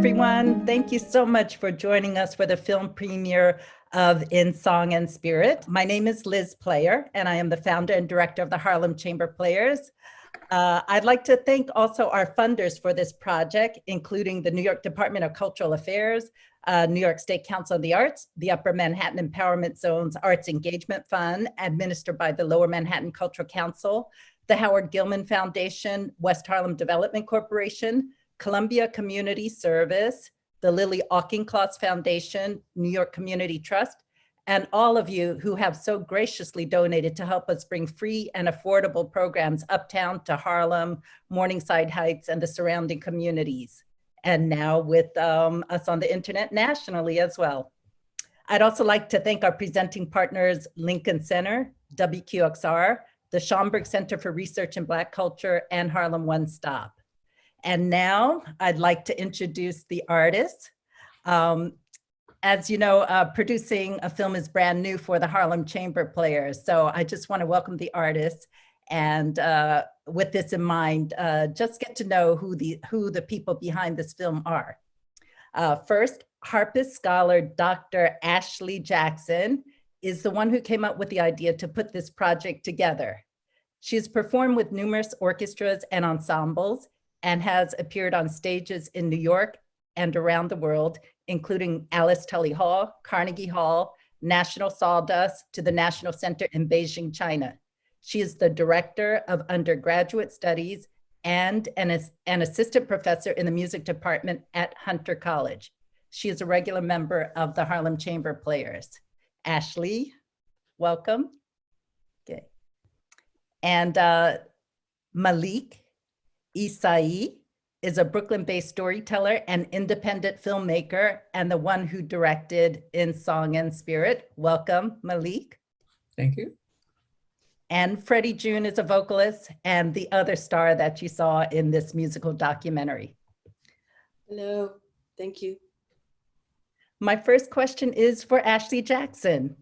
everyone. Thank you so much for joining us for the film premiere of In Song and Spirit. My name is Liz Player, and I am the founder and director of the Harlem Chamber Players. I'd like to thank also our funders for this project, including the New York Department of Cultural Affairs, New York State Council on the Arts, the Upper Manhattan Empowerment Zone's Arts Engagement Fund, administered by the Lower Manhattan Cultural Council, the Howard Gilman Foundation, West Harlem Development Corporation, Columbia Community Service, the Lily Auchincloss Foundation, New York Community Trust, and all of you who have so graciously donated to help us bring free and affordable programs uptown to Harlem, Morningside Heights, and the surrounding communities. And now with us on the internet nationally as well. I'd also like to thank our presenting partners, Lincoln Center, WQXR, the Schomburg Center for Research in Black Culture, and Harlem One Stop. And now I'd like to introduce the artists. As you know, producing a film is brand new for the Harlem Chamber Players. So I just want to welcome the artists. And with this in mind, just get to know who the people behind this film are. First, harpist scholar Dr. Ashley Jackson is the one who came up with the idea to put this project together. She has performed with numerous orchestras and ensembles and has appeared on stages in New York and around the world, including Alice Tully Hall, Carnegie Hall, National Sawdust, to the National Center in Beijing, China. She is the director of undergraduate studies and an assistant professor in the music department at Hunter College. She is a regular member of the Harlem Chamber Players. Ashley, welcome. Okay. And Malik Isasis is a Brooklyn-based storyteller and independent filmmaker, and the one who directed In Song and Spirit. Welcome, Malik. Thank you. And Freddie June is a vocalist and the other star that you saw in this musical documentary. Hello, thank you. My first question is for Ashley Jackson.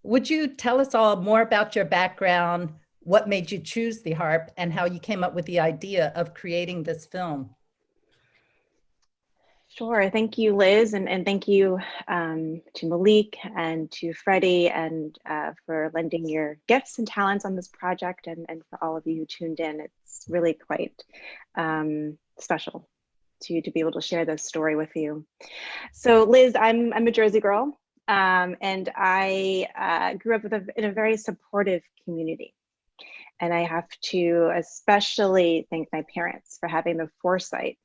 Would you tell us all more about your background, what made you choose the harp, and how you came up with the idea of creating this film? Sure, thank you, Liz, and thank you to Malik and to Freddie and for lending your gifts and talents on this project, and for all of you who tuned in. It's really quite special to be able to share this story with you. So Liz, I'm a Jersey girl, and I grew up in a very supportive community. And I have to especially thank my parents for having the foresight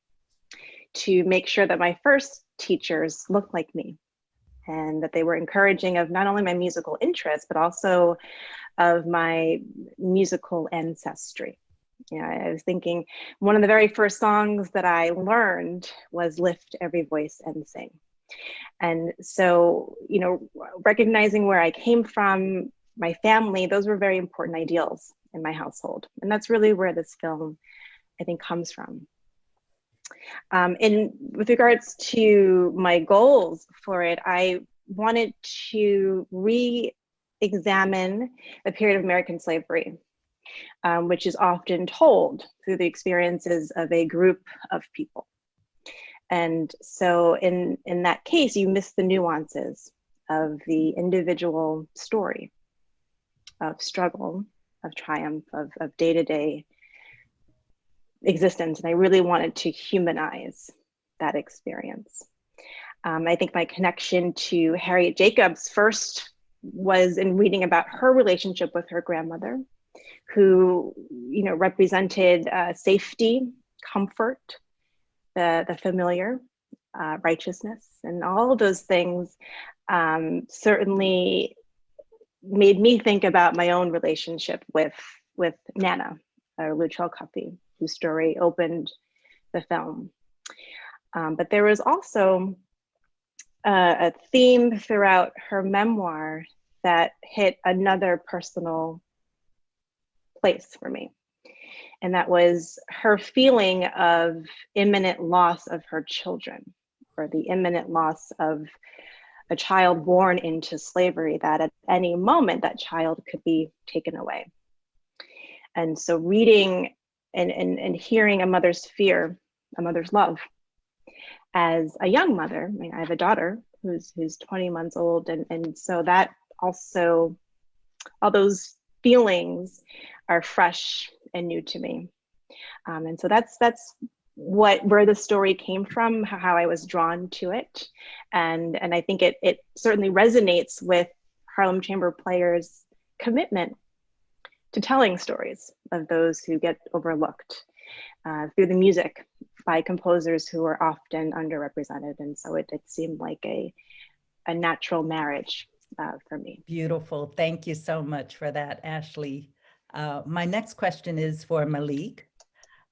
to make sure that my first teachers looked like me and that they were encouraging of not only my musical interests, but also of my musical ancestry. You know, I was thinking one of the very first songs that I learned was Lift Every Voice and Sing. And so, you know, recognizing where I came from, my family, those were very important ideals in my household. And that's really where this film, I think, comes from. And with regards to my goals for it, I wanted to re-examine the period of American slavery, which is often told through the experiences of a group of people. And so in that case, you miss the nuances of the individual story of struggle, of triumph, of day-to-day existence. And I really wanted to humanize that experience. I think my connection to Harriet Jacobs first was in reading about her relationship with her grandmother, who, you know, represented safety, comfort, the familiar, righteousness, and all of those things certainly made me think about my own relationship with Nana, or Lutrell Cuffey, whose story opened the film. But there was also a theme throughout her memoir that hit another personal place for me. And that was her feeling of imminent loss of her children, or the imminent loss of a child born into slavery, that at any moment that child could be taken away. And so reading and hearing a mother's fear, a mother's love, as a young mother. I mean, I have a daughter who's 20 months old, and so that also, all those feelings are fresh and new to me. And so that's where the story came from, how I was drawn to it. And I think it certainly resonates with Harlem Chamber Players' commitment to telling stories of those who get overlooked through the music by composers who are often underrepresented. And so it seemed like a natural marriage for me. Beautiful. Thank you so much for that, Ashley. My next question is for Malik.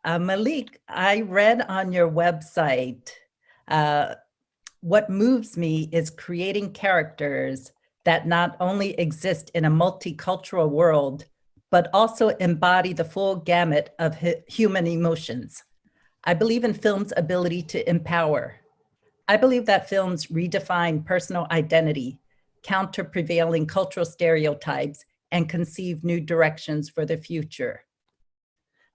Malik, I read on your website, what moves me is creating characters that not only exist in a multicultural world, but also embody the full gamut of human emotions. I believe in film's ability to empower. I believe that films redefine personal identity, counter prevailing cultural stereotypes, and conceive new directions for the future.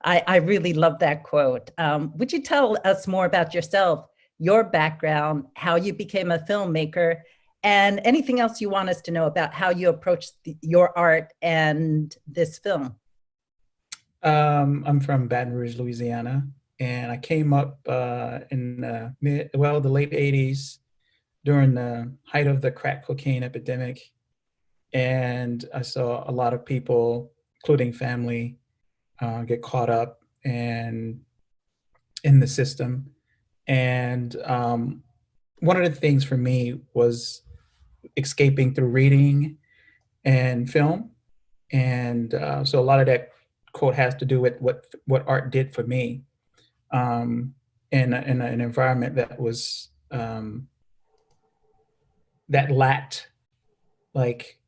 I really love that quote. Would you tell us more about yourself, your background, how you became a filmmaker, and anything else you want us to know about how you approach your art and this film? I'm from Baton Rouge, Louisiana, and I came up in the late 80s during the height of the crack cocaine epidemic. And I saw a lot of people, including family, get caught up in the system. And one of the things for me was escaping through reading and film. And so a lot of that quote has to do with what art did for me in an environment that was that lacked like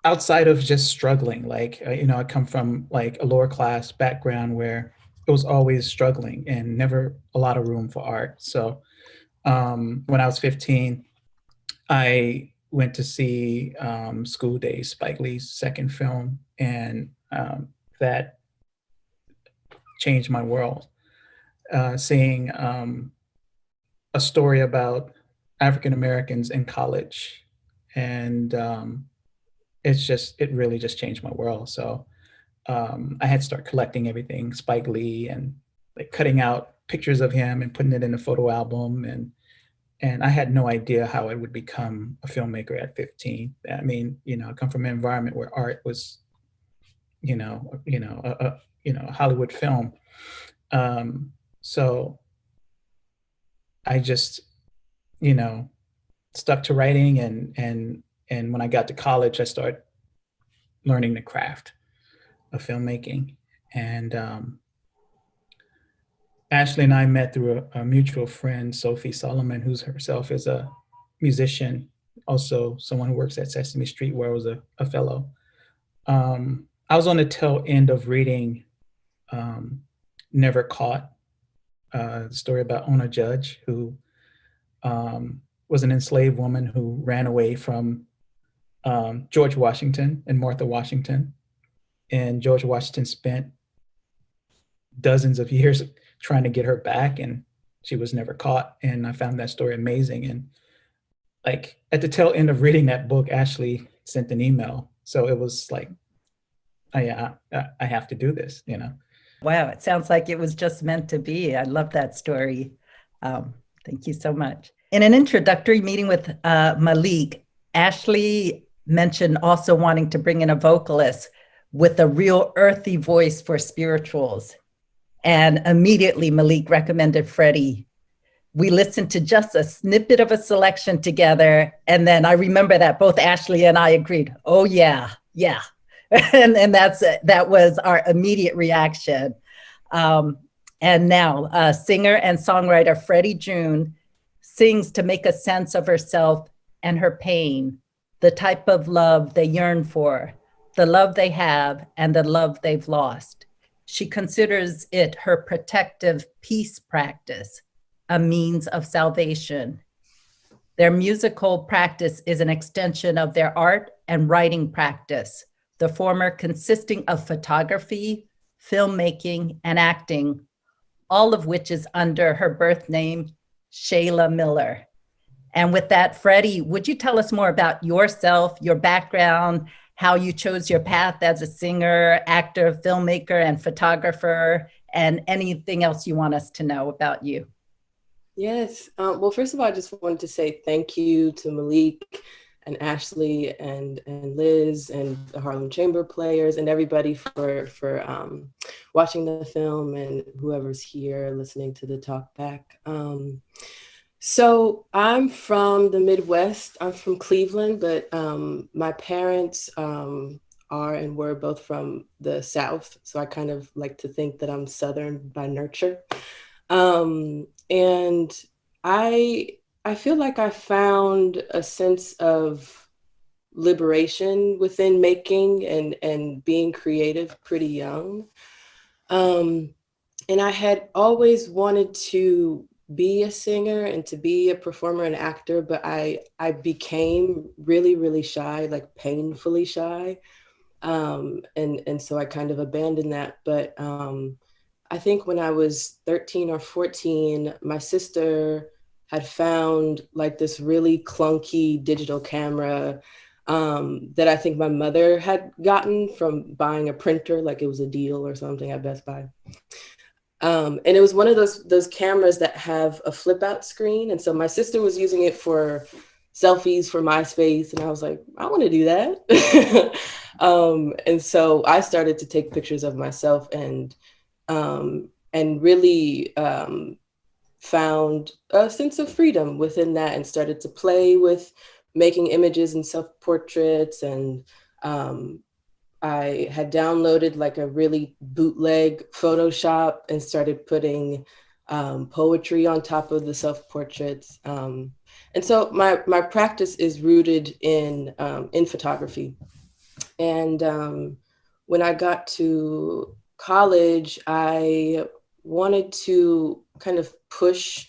outside of just struggling. Like I come from like a lower class background where it was always struggling and never a lot of room for art. So when I was 15, I went to see School Days, Spike Lee's second film, and that changed my world. Seeing a story about African Americans in college, and it really just changed my world. So I had to start collecting everything Spike Lee and like cutting out pictures of him and putting it in a photo album, and I had no idea how I would become a filmmaker at 15. I mean, I come from an environment where art was, a Hollywood film. So I just, stuck to writing, and when I got to college, I started learning the craft of filmmaking. And Ashley and I met through a mutual friend, Sophie Solomon, who's herself is a musician, also someone who works at Sesame Street, where I was a fellow. I was on the tail end of reading Never Caught, the story about Ona Judge, who was an enslaved woman who ran away from George Washington and Martha Washington. And George Washington spent dozens of years trying to get her back, and she was never caught. And I found that story amazing. And like at the tail end of reading that book, Ashley sent an email. So it was like, I have to do this, Wow, it sounds like it was just meant to be. I love that story. Thank you so much. In an introductory meeting with Malik, Ashley mentioned also wanting to bring in a vocalist with a real earthy voice for spirituals. And immediately Malik recommended Freddie. We listened to just a snippet of a selection together. And then I remember that both Ashley and I agreed, oh yeah. and that was our immediate reaction. And now singer and songwriter Freddie June sings to make a sense of herself and her pain, the type of love they yearn for, the love they have, and the love they've lost. She considers it her protective peace practice, a means of salvation. Their musical practice is an extension of their art and writing practice, the former consisting of photography, filmmaking, and acting, all of which is under her birth name, Shayla Miller. And with that, Freddie, would you tell us more about yourself, your background, how you chose your path as a singer, actor, filmmaker, and photographer, and anything else you want us to know about you? Yes. Well, first of all, I just wanted to say thank you to Malik and Ashley and Liz and the Harlem Chamber Players and everybody for watching the film and whoever's here listening to the Talkback. So I'm from the Midwest. I'm from Cleveland, but my parents are and were both from the South. So I kind of like to think that I'm Southern by nurture. And I feel like I found a sense of liberation within making and being creative pretty young. And I had always wanted to be a singer and to be a performer and actor, but I became really, really shy, like painfully shy. And so I kind of abandoned that. But I think when I was 13 or 14, my sister had found like this really clunky digital camera that I think my mother had gotten from buying a printer, like it was a deal or something at Best Buy. And it was one of those cameras that have a flip out screen. And so my sister was using it for selfies for MySpace. And I was like, I want to do that. And so I started to take pictures of myself and really found a sense of freedom within that and started to play with making images and self-portraits. And I had downloaded like a really bootleg Photoshop and started putting poetry on top of the self-portraits. And so my practice is rooted in photography. And when I got to college, I wanted to kind of push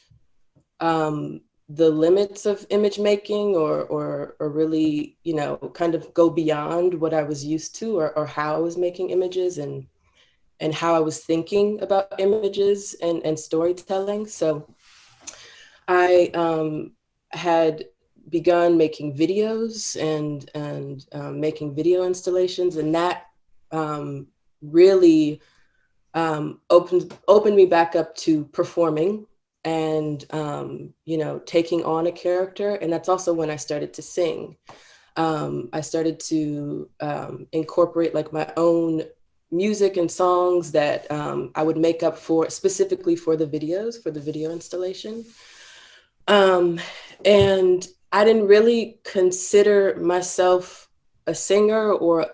the limits of image making or really, you know, kind of go beyond what I was used to or how I was making images and how I was thinking about images and storytelling. So I had begun making videos and making video installations, and that really opened me back up to performing and you know, taking on a character. And that's also when I started to sing. I started to incorporate like my own music and songs that I would make up for specifically for the videos, for the video installation. And I didn't really consider myself a singer or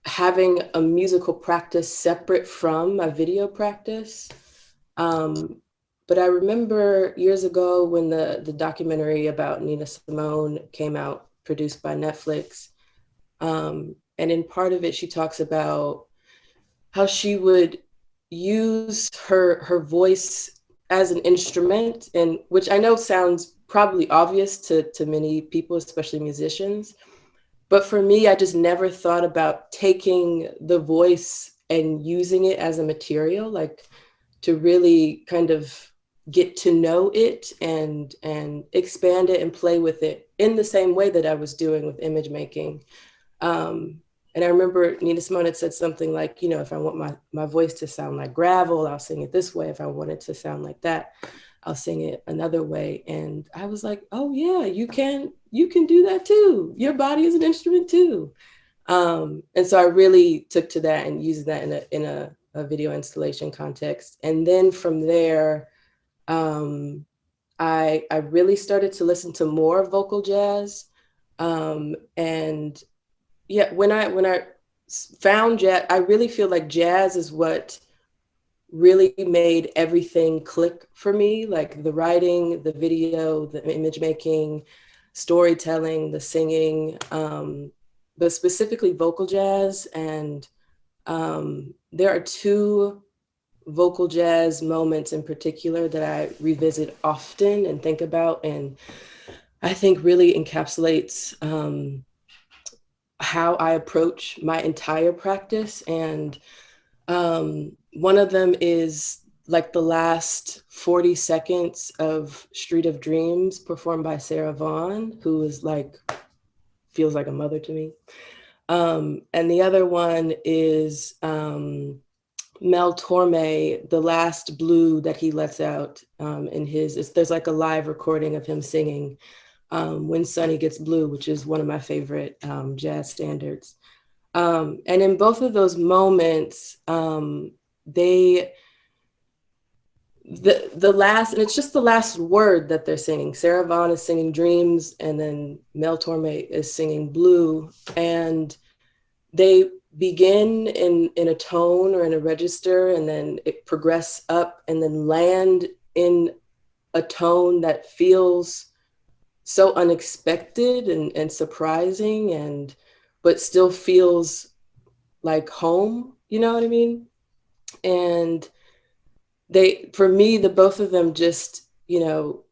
having a musical practice separate from my video practice. But I remember years ago when the documentary about Nina Simone came out, produced by Netflix. And in part of it, she talks about how she would use her voice as an instrument, and which I know sounds probably obvious to many people, especially musicians. But for me, I just never thought about taking the voice and using it as a material, like to really kind of get to know it and expand it and play with it in the same way that I was doing with image making. And I remember Nina Simone had said something like, you know, if I want my voice to sound like gravel, I'll sing it this way. If I want it to sound like that, I'll sing it another way. And I was like, oh yeah, you can do that too. Your body is an instrument too. And so I really took to that and used that in a video installation context. And then from there, I really started to listen to more vocal jazz. And yeah, when I found jazz, I really feel like jazz is what really made everything click for me, like the writing, the video, the image making, storytelling, the singing, but specifically vocal jazz. And there are two vocal jazz moments in particular that I revisit often and think about, and I think really encapsulates how I approach my entire practice. And One of them is like the last 40 seconds of Street of Dreams performed by Sarah Vaughan, who is like, feels like a mother to me. And the other one is Mel Torme, the last blue that he lets out in his, there's like a live recording of him singing When Sunny Gets Blue, which is one of my favorite jazz standards. And in both of those moments, the last, and it's just the last word that they're singing. Sarah Vaughan is singing Dreams, and then Mel Torme is singing Blue. And they begin in a tone or in a register, and then it progress up and then land in a tone that feels so unexpected and surprising, but still feels like home, you know what I mean? And for me, the both of them just, you know,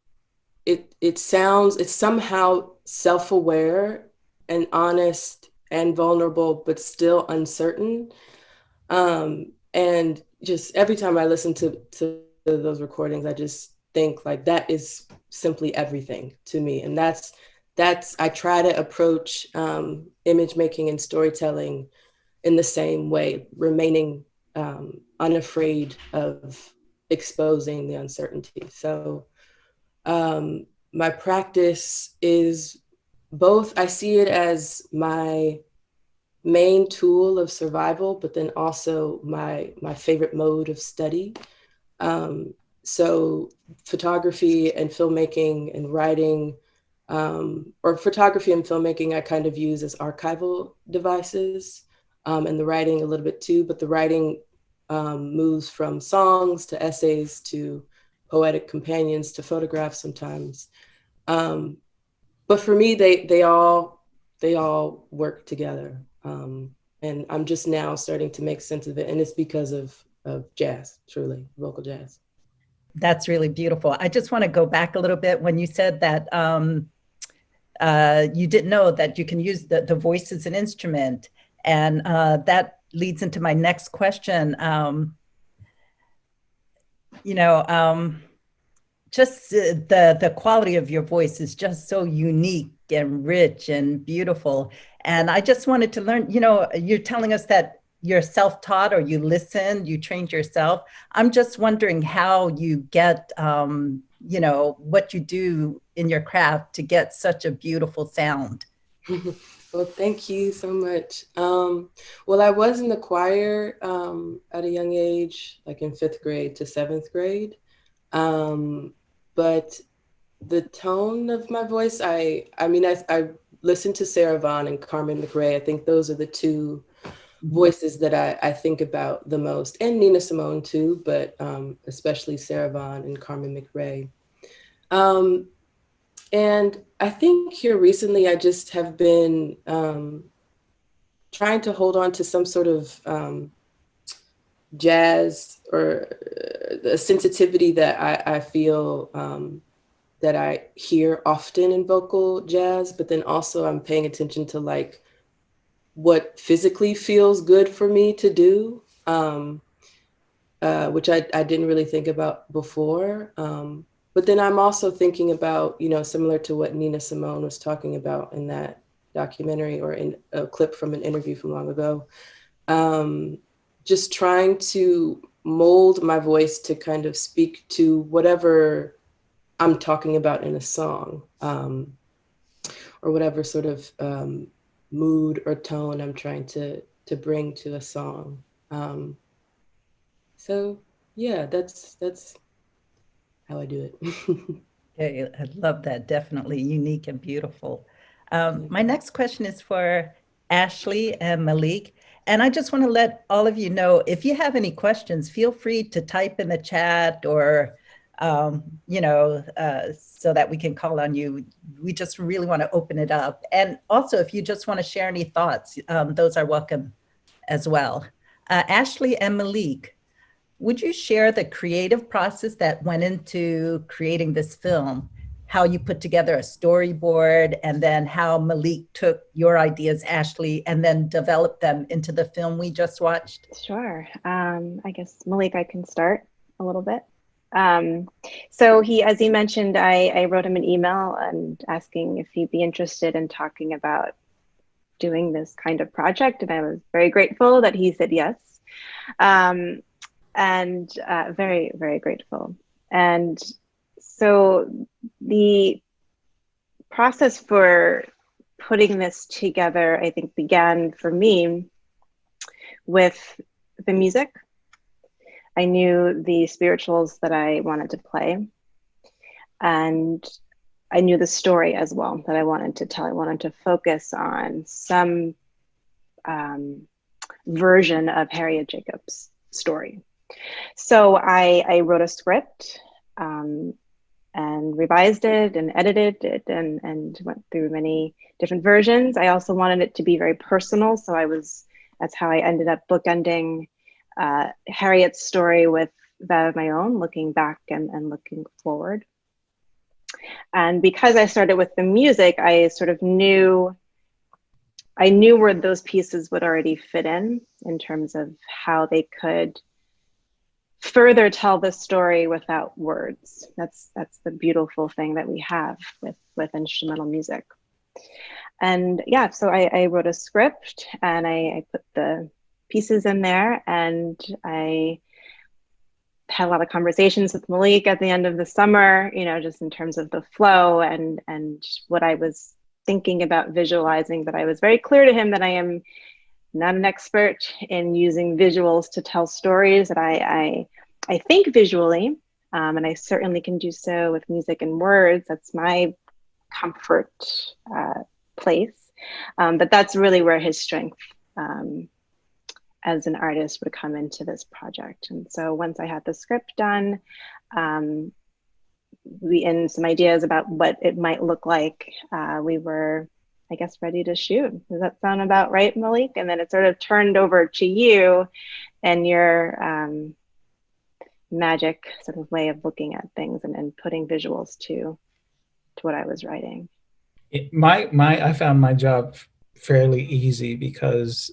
it's somehow self-aware and honest and vulnerable, but still uncertain. And just every time I listen to those recordings, I just think like that is simply everything to me. And that's I try to approach image making and storytelling in the same way, remaining unafraid of exposing the uncertainty. So my practice is both, I see it as my main tool of survival, but then also my favorite mode of study. So photography and filmmaking and writing, or photography and filmmaking I kind of use as archival devices, and the writing a little bit too, but the writing moves from songs to essays to poetic companions to photographs sometimes. But for me, they all work together. And I'm just now starting to make sense of it. And it's because of jazz, truly, vocal jazz. That's really beautiful. I just want to go back a little bit when you said that you didn't know that you can use the voice as an instrument. And that leads into my next question. Just the quality of your voice is just so unique and rich and beautiful. And I just wanted to learn, you're telling us that you're self-taught or you listen, you trained yourself. I'm just wondering how you get, what you do in your craft to get such a beautiful sound. Well, thank you so much. Well, I was in the choir at a young age, like in 5th grade to 7th grade. But the tone of my voice, I listen to Sarah Vaughan and Carmen McRae. I think those are the two voices that I think about the most, and Nina Simone too, but especially Sarah Vaughan and Carmen McRae. And I think here recently, I just have been trying to hold on to some sort of jazz or a sensitivity that I feel that I hear often in vocal jazz, but then also I'm paying attention to like what physically feels good for me to do, which I didn't really think about before. But then I'm also thinking about, similar to what Nina Simone was talking about in that documentary or in a clip from an interview from long ago, just trying to mold my voice to kind of speak to whatever I'm talking about in a song, or whatever sort of mood or tone I'm trying to bring to a song. So yeah, that's how I do it. Okay, I love that. Definitely unique and beautiful. My next question is for Ashley and Malik. And I just want to let all of you know, if you have any questions, feel free to type in the chat or, so that we can call on you. We just really want to open it up. And also, if you just want to share any thoughts, those are welcome as well. Ashley and Malik, would you share the creative process that went into creating this film? how you put together a storyboard, and then how Malik took your ideas, Ashley, and then developed them into the film we just watched? Sure. I guess, Malik, I can start a little bit. So as he mentioned, I wrote him an email and asking if he'd be interested in talking about doing this kind of project. And I was very grateful that he said yes. And very, very grateful. And so the process for putting this together, I think, began for me with the music. I knew the spirituals that I wanted to play, and I knew the story as well that I wanted to tell. I wanted to focus on some version of Harriet Jacobs' story. So I wrote a script and revised it and edited it and went through many different versions. I also wanted it to be very personal, so that's how I ended up bookending Harriet's story with that of my own, looking back and looking forward. And because I started with the music, I sort of knew where those pieces would already fit in terms of how they could further tell the story without words. That's the beautiful thing that we have with instrumental music. And yeah, so I wrote a script and I put the pieces in there, and I had a lot of conversations with Malik at the end of the summer, just in terms of the flow and what I was thinking about visualizing. But I was very clear to him that I am not an expert in using visuals to tell stories, that I think visually, and I certainly can do so with music and words. That's my comfort place. But that's really where his strength as an artist would come into this project. And so once I had the script done, we and some ideas about what it might look like, we were, I guess, ready to shoot. Does that sound about right, Malik? And then it sort of turned over to you and your magic sort of way of looking at things and putting visuals to what I was writing. I found my job fairly easy because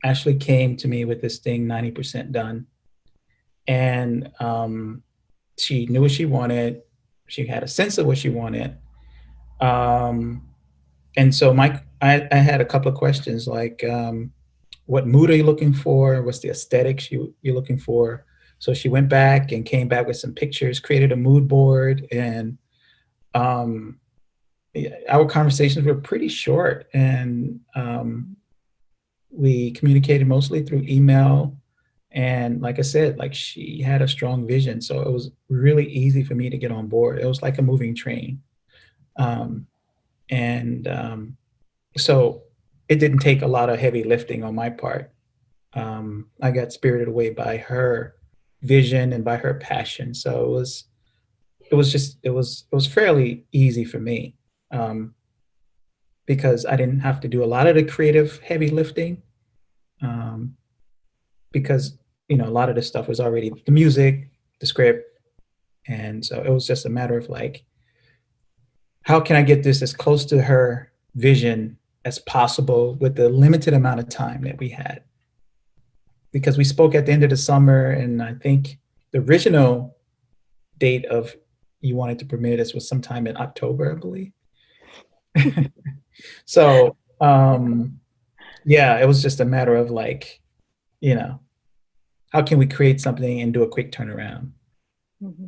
Ashley came to me with this thing 90% done, and she knew what she wanted. She had a sense of what she wanted, and so I had a couple of questions like, what mood are you looking for? What's the aesthetic you're looking for? So she went back and came back with some pictures, created a mood board, and our conversations were pretty short, and we communicated mostly through email. And like I said, she had a strong vision, so it was really easy for me to get on board. It was like a moving train. So it didn't take a lot of heavy lifting on my part. I got spirited away by her vision and by her passion. So it was fairly easy for me, because I didn't have to do a lot of the creative heavy lifting, because a lot of this stuff was already the music, the script, and so it was just a matter of how can I get this as close to her vision as possible with the limited amount of time that we had. Because we spoke at the end of the summer, and I think the original date of you wanted to premiere this was sometime in October, I believe. So yeah, it was just a matter of how can we create something and do a quick turnaround? Mm-hmm.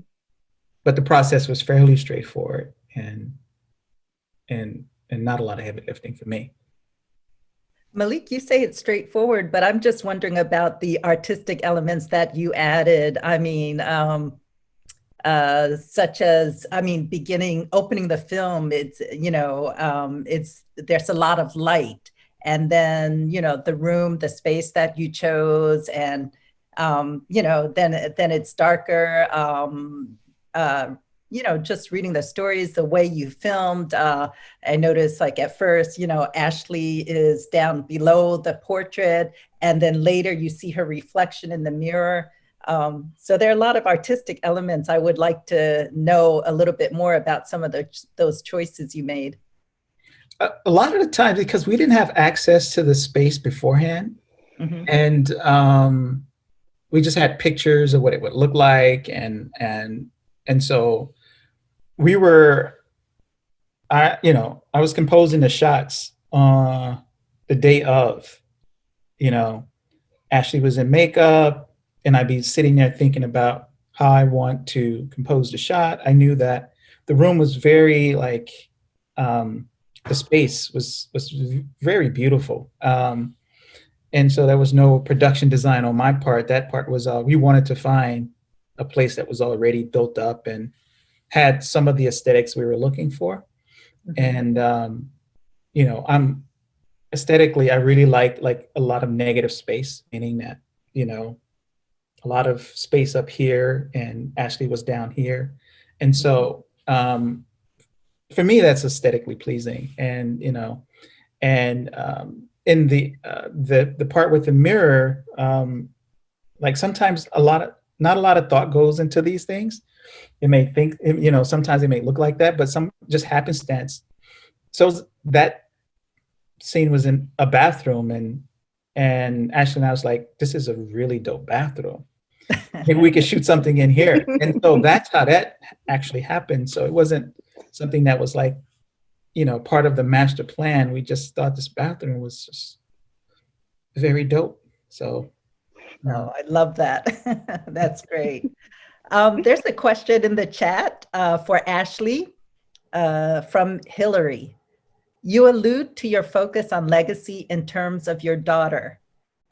But the process was fairly straightforward and not a lot of heavy lifting for me. Malik, you say it's straightforward, but I'm just wondering about the artistic elements that you added. I mean, such as, opening the film, there's a lot of light, and then, the room, the space that you chose, and, then it's darker. Just reading the stories, the way you filmed, I noticed at first, Ashley is down below the portrait, and then later you see her reflection in the mirror. So there are a lot of artistic elements. I would like to know a little bit more about some of those choices you made. A lot of the time, because we didn't have access to the space beforehand, Mhm. and we just had pictures of what it would look like, and so we were, I was composing the shots the day of, Ashley was in makeup, and I'd be sitting there thinking about how I want to compose the shot. I knew that the room was very like, the space was very beautiful. And so there was no production design on my part. That part was, we wanted to find a place that was already built up and had some of the aesthetics we were looking for. And, I'm aesthetically, I really like a lot of negative space, meaning that, a lot of space up here and Ashley was down here. And so, for me, that's aesthetically pleasing. And, in the part with the mirror, like sometimes not a lot of thought goes into these things. It may think, sometimes it may look like that, but some just happenstance. So that scene was in a bathroom, and Ashley and I was like, this is a really dope bathroom. Maybe we could shoot something in here. And so that's how that actually happened. So it wasn't something that was like, part of the master plan. We just thought this bathroom was just very dope. So. Oh, I love that. That's great. There's a question in the chat for Ashley from Hillary. You allude to your focus on legacy in terms of your daughter.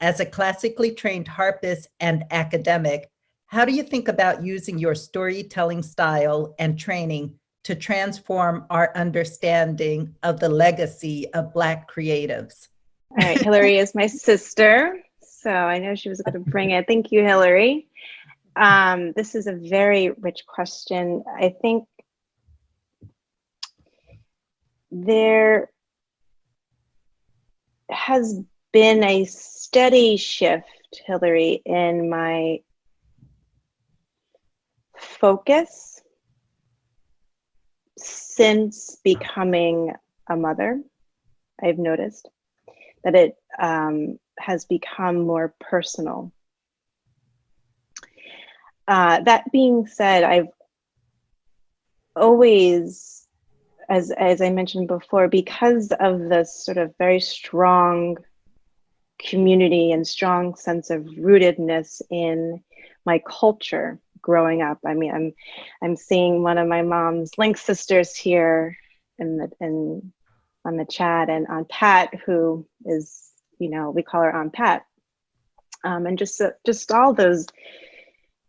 As a classically trained harpist and academic, how do you think about using your storytelling style and training to transform our understanding of the legacy of Black creatives? All right, Hillary is my sister, so I know she was going to bring it. Thank you, Hillary. This is a very rich question. I think there has been a steady shift, Hillary, in my focus since becoming a mother. I've noticed that it has become more personal. That being said, I've always, as I mentioned before, because of the sort of very strong community and strong sense of rootedness in my culture growing up. I mean, I'm seeing one of my mom's Link sisters here on the chat, and Aunt Pat, who is, we call her Aunt Pat, and just all those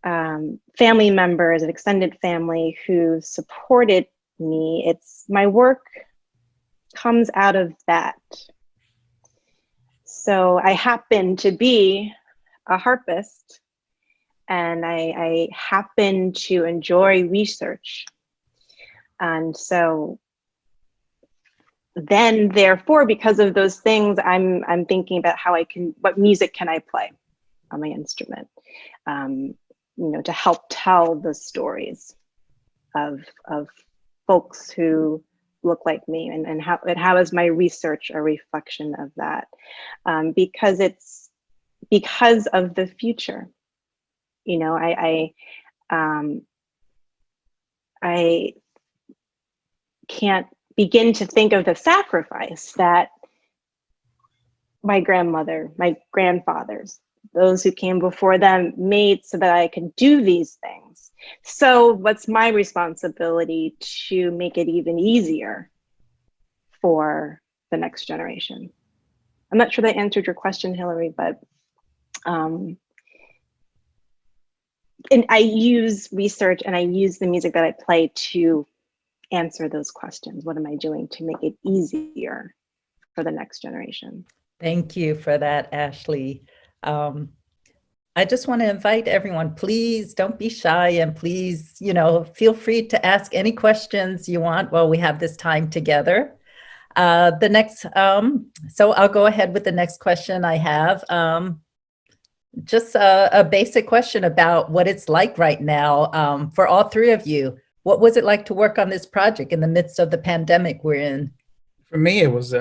family members and extended family who supported me. My work comes out of that. So I happen to be a harpist, and I happen to enjoy research. And so then, therefore, because of those things, I'm thinking about what music can I play on my instrument, to help tell the stories of folks who look like me, and how is my research a reflection of that? Because it's because of the future. I can't begin to think of the sacrifice that my grandmother, my grandfathers, those who came before them made so that I could do these things. So what's my responsibility to make it even easier for the next generation? I'm not sure that answered your question, Hillary, but and I use research and I use the music that I play to answer those questions. What am I doing to make it easier for the next generation? Thank you for that, Ashley. I just want to invite everyone, please don't be shy, and please, feel free to ask any questions you want while we have this time together. So I'll go ahead with the next question I have. Just a basic question about what it's like right now for all three of you. What was it like to work on this project in the midst of the pandemic we're in? For me, it was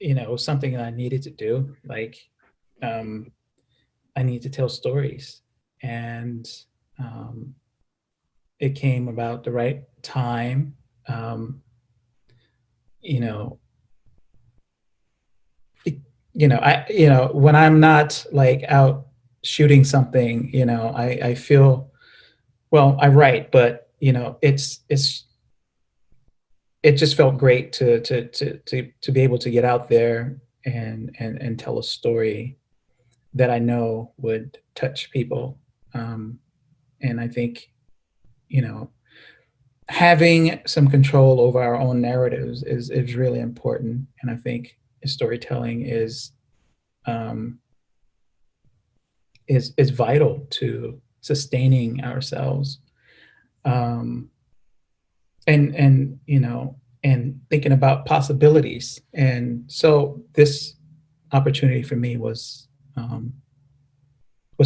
you know, it was something that I needed to do. Like, I need to tell stories, and it came about the right time. You know, when I'm not like out shooting something, you know, I feel, well, I write, but you know, it just felt great to be able to get out there and tell a story that I know would touch people. And I think, you know, having some control over our own narratives is really important. And I think storytelling is vital to sustaining ourselves. And you know, and thinking about possibilities. And so this opportunity for me was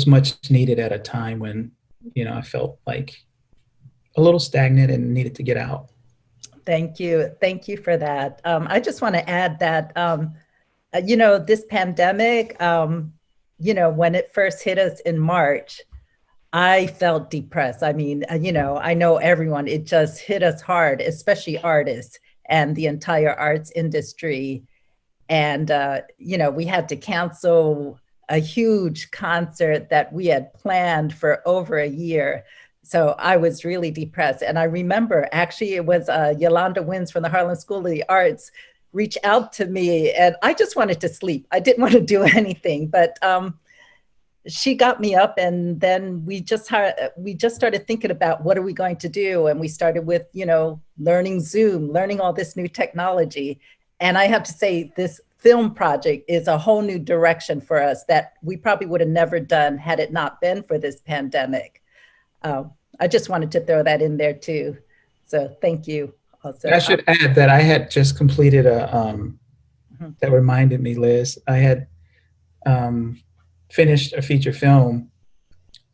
much needed at a time when, you know, I felt like a little stagnant and needed to get out. Thank you. Thank you for that. I just want to add that, you know, this pandemic, you know, when it first hit us in March, I felt depressed. I mean, you know, I know everyone, it just hit us hard, especially artists and the entire arts industry. And, you know, we had to cancel a huge concert that we had planned for over a year. So I was really depressed. And I remember actually it was Yolanda Wins from the Harlem School of the Arts reached out to me, and I just wanted to sleep. I didn't want to do anything, but she got me up, and then we just started thinking about what are we going to do. And we started with, you know, learning Zoom, learning all this new technology. And I have to say, this film project is a whole new direction for us that we probably would have never done had it not been for this pandemic. I just wanted to throw that in there too. So thank you. Also, I should add that I had just completed that reminded me, Liz, I had finished a feature film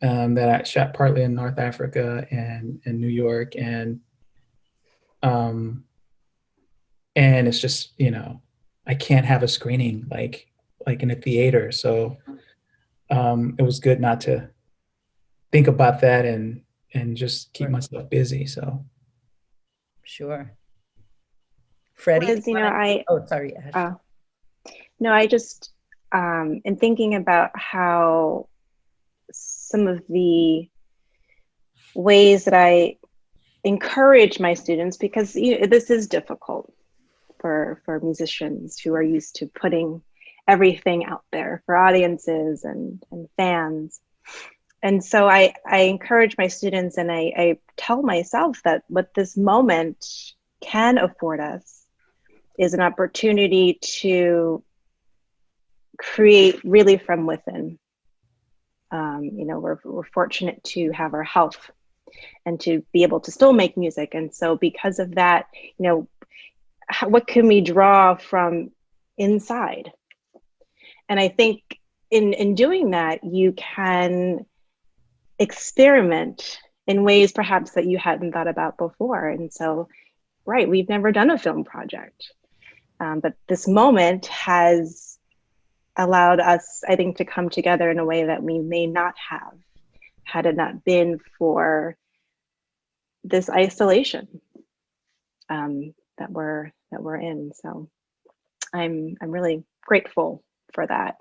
that I shot partly in North Africa and in New York. And it's just, you know, I can't have a screening like in a theater. So it was good not to think about that and just keep myself busy. So sure. Freddie, Liz, you know, oh, sorry. No, I just, in thinking about how some of the ways that I encourage my students, because you know, this is difficult for musicians who are used to putting everything out there for audiences and fans. And so I encourage my students, and I tell myself that what this moment can afford us is an opportunity to create really from within. You know, we're fortunate to have our health and to be able to still make music. And so because of that, you know, what can we draw from inside? And I think in doing that, you can experiment in ways perhaps that you hadn't thought about before. And so, right, we've never done a film project, but this moment has allowed us, I think, to come together in a way that we may not have had it not been for this isolation that we're in. So I'm really grateful for that.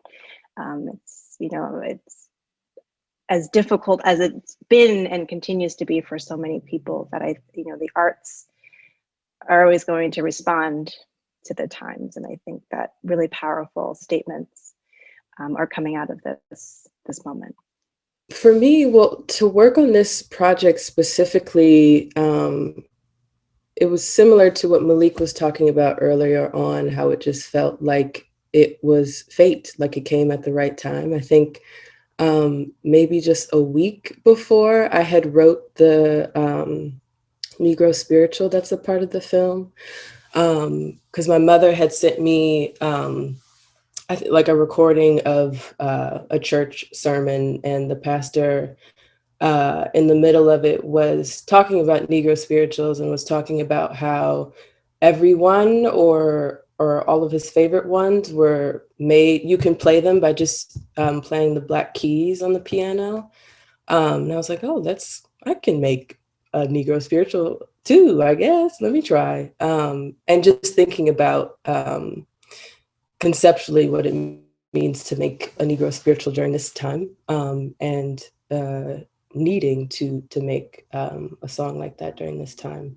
It's, you know, it's as difficult as it's been and continues to be for so many people that you know, the arts are always going to respond to the times. And I think that really powerful statements are coming out of this moment. For me, well, to work on this project specifically, it was similar to what Malik was talking about earlier on, how it just felt like it was fate, like it came at the right time. I think maybe just a week before I had wrote the Negro spiritual that's a part of the film, because my mother had sent me like a recording of a church sermon, and the pastor in the middle of it was talking about Negro spirituals and was talking about how everyone or all of his favorite ones were made, you can play them by just playing the black keys on the piano. And I was like, oh, I can make a Negro spiritual too, I guess. Let me try. And just thinking about conceptually what it means to make a Negro spiritual during this time, and needing to make a song like that during this time,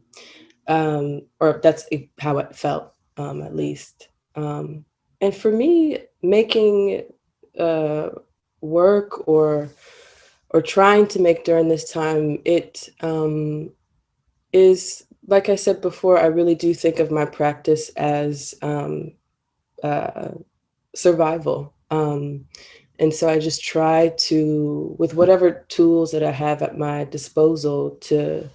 or that's how it felt, at least. And for me, making work or trying to make during this time, it is, like I said before, I really do think of my practice as survival. And so I just try to, with whatever tools that I have at my disposal, to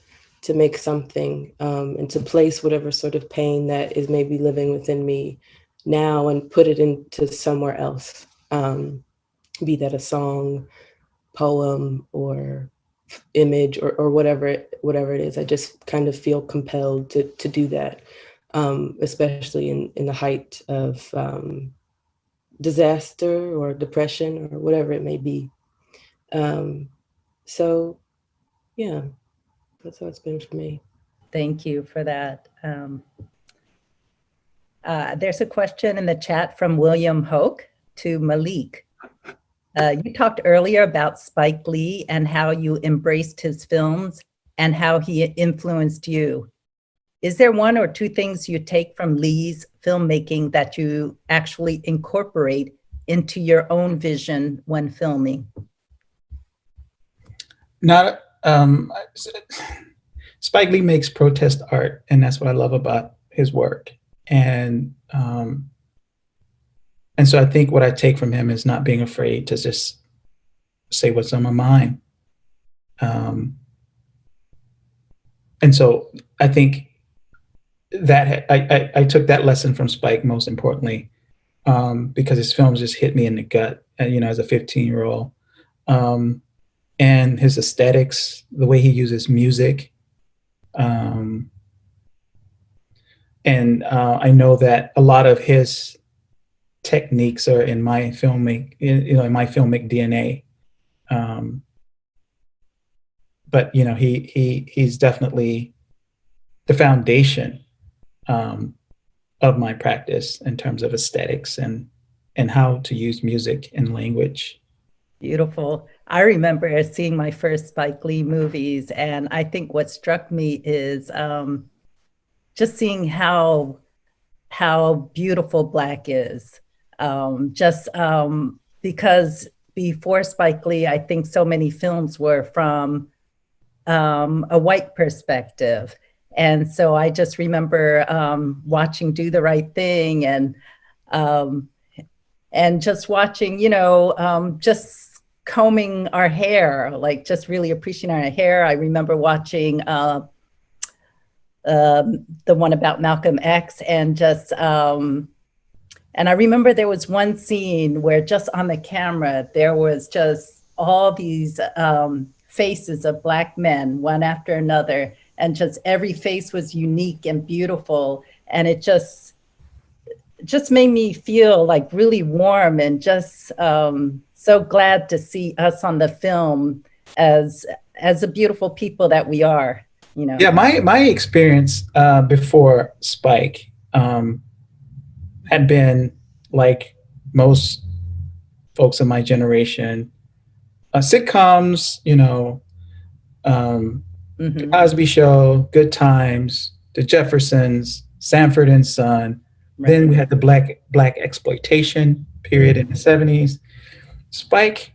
make something, and to place whatever sort of pain that is maybe living within me now and put it into somewhere else, be that a song, poem, or image, or whatever it is. I just kind of feel compelled to do that, especially in the height of disaster or depression or whatever it may be. So yeah, that's how it's been for me. Thank you for that. There's a question in the chat from William Hoke to Malik. You talked earlier about Spike Lee and how you embraced his films and how he influenced you. Is there one or two things you take from Lee's filmmaking that you actually incorporate into your own vision when filming? Not, Spike Lee makes protest art, and that's what I love about his work. And so I think what I take from him is not being afraid to just say what's on my mind. And so I think that I took that lesson from Spike most importantly, because his films just hit me in the gut, as a 15-year-old. And his aesthetics, the way he uses music. And I know that a lot of his techniques are in my filmic, in my filmic DNA. But he's definitely the foundation of my practice in terms of aesthetics and how to use music and language. Beautiful. I remember seeing my first Spike Lee movies, and I think what struck me is just seeing how beautiful Black is. Because before Spike Lee, I think so many films were from a white perspective. And so I just remember watching Do the Right Thing and just watching, just combing our hair, like just really appreciating our hair. I remember watching the one about Malcolm X, and just, and I remember there was one scene where just on the camera, there was just all these faces of Black men, one after another, and just every face was unique and beautiful. And it just made me feel like really warm and just so glad to see us on the film as the beautiful people that we are, Yeah, my experience before Spike had been like most folks of my generation, sitcoms, The Cosby Show, Good Times, The Jeffersons, Sanford and Son. Right. Then we had the black exploitation period in the 70s. Spike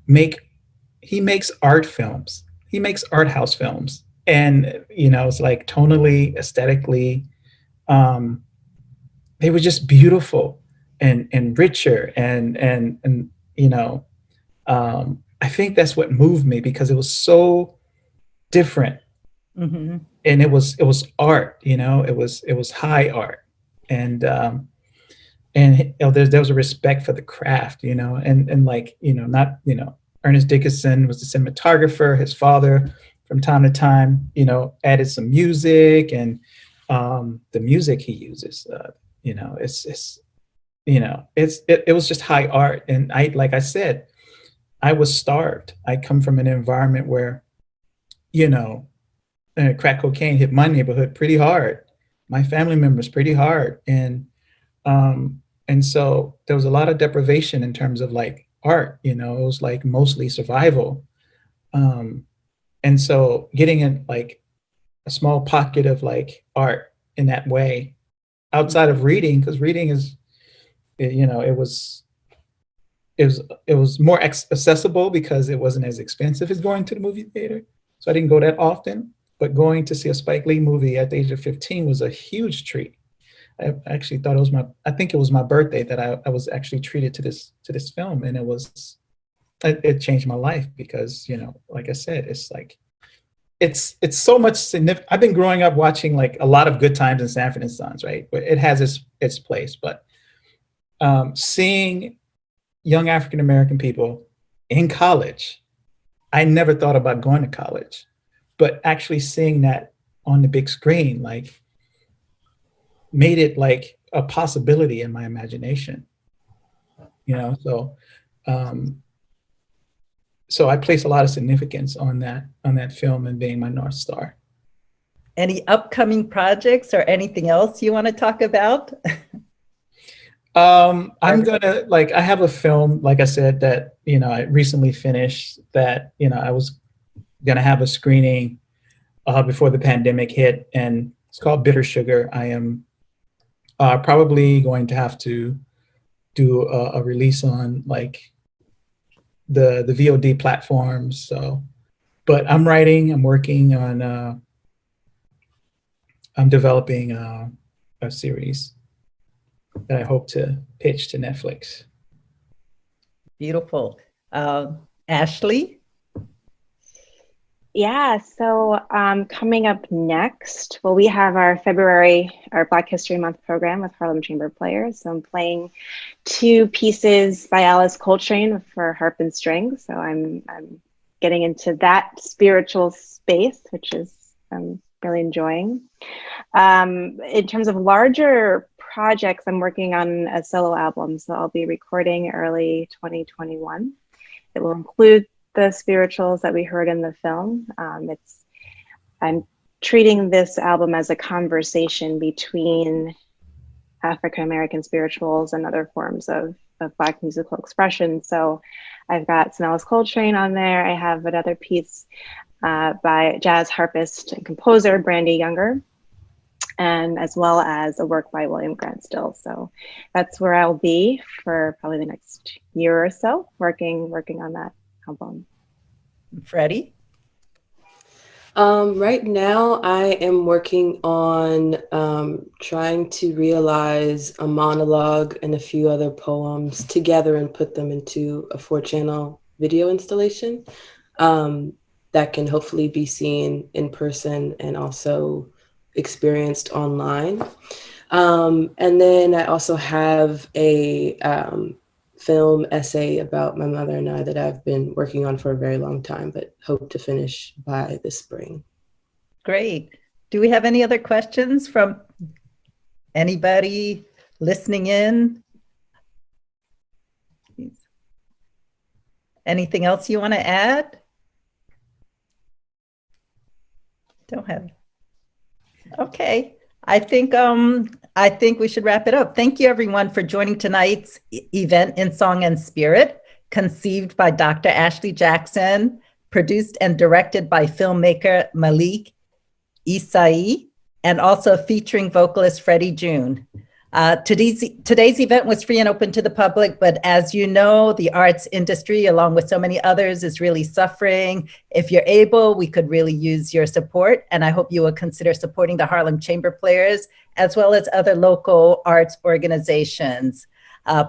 makes art films. He makes art house films. And, it's like tonally, aesthetically, they were just beautiful and richer. And I think that's what moved me, because it was so different. Mm-hmm. And it was art, it was high art. And there was a respect for the craft, and like, not, Ernest Dickinson was the cinematographer. His father, from time to time, added some music, and the music he uses, it was just high art. And like I said, I was starved. I come from an environment where, crack cocaine hit my neighborhood pretty hard, my family members pretty hard, and so there was a lot of deprivation in terms of like art. It was like mostly survival. And so getting in like a small pocket of like art in that way, outside of reading, because reading is, it was more accessible because it wasn't as expensive as going to the movie theater. So I didn't go that often, but going to see a Spike Lee movie at the age of 15 was a huge treat. I actually thought I think it was my birthday that I was actually treated to this film, and it changed my life because, like I said, it's like, it's so much significant. I've been growing up watching like a lot of Good Times and Sanford and Sons, right? But it has its place. But seeing young African-American people in college, I never thought about going to college, but actually seeing that on the big screen, like, made it like a possibility in my imagination, so I place a lot of significance on that film and being my North Star. Any upcoming projects or anything else you want to talk about? I'm gonna, like, I have a film, like I said, that, I recently finished that, I was gonna have a screening before the pandemic hit, and it's called Bitter Sugar. I am probably going to have to do a release on like the VOD platforms. So, but I'm working on, I'm developing a series that I hope to pitch to Netflix. Beautiful. Ashley? Yeah, so coming up next, well, we have our Black History Month program with Harlem Chamber Players. So I'm playing 2 pieces by Alice Coltrane for harp and strings. So I'm getting into that spiritual space, which is I'm really enjoying. In terms of larger projects, I'm working on a solo album. So I'll be recording early 2021. It will include the spirituals that we heard in the film. I'm treating this album as a conversation between African American spirituals and other forms of Black musical expression. So I've got some Alice Coltrane on there. I have another piece by jazz harpist and composer Brandy Younger, and as well as a work by William Grant Still. So that's where I'll be for probably the next year or so, working on that album. Freddie? Right now, I am working on trying to realize a monologue and a few other poems together and put them into a 4-channel video installation that can hopefully be seen in person and also experienced online. And then I also have a film essay about my mother and I that I've been working on for a very long time, but hope to finish by this spring. Great. Do we have any other questions from anybody listening in? Anything else you want to add? Don't have. Okay. I think we should wrap it up. Thank you, everyone, for joining tonight's event in Song and Spirit, conceived by Dr. Ashley Jackson, produced and directed by filmmaker Malik, Isasis, and also featuring vocalist Freddie June. Today's event was free and open to the public, but as you know, the arts industry, along with so many others, is really suffering. If you're able, we could really use your support, and I hope you will consider supporting the Harlem Chamber Players, as well as other local arts organizations.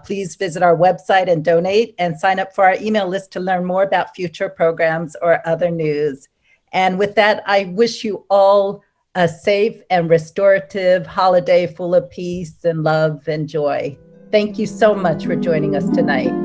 Please visit our website and donate, and sign up for our email list to learn more about future programs or other news. And with that, I wish you all a safe and restorative holiday full of peace and love and joy. Thank you so much for joining us tonight.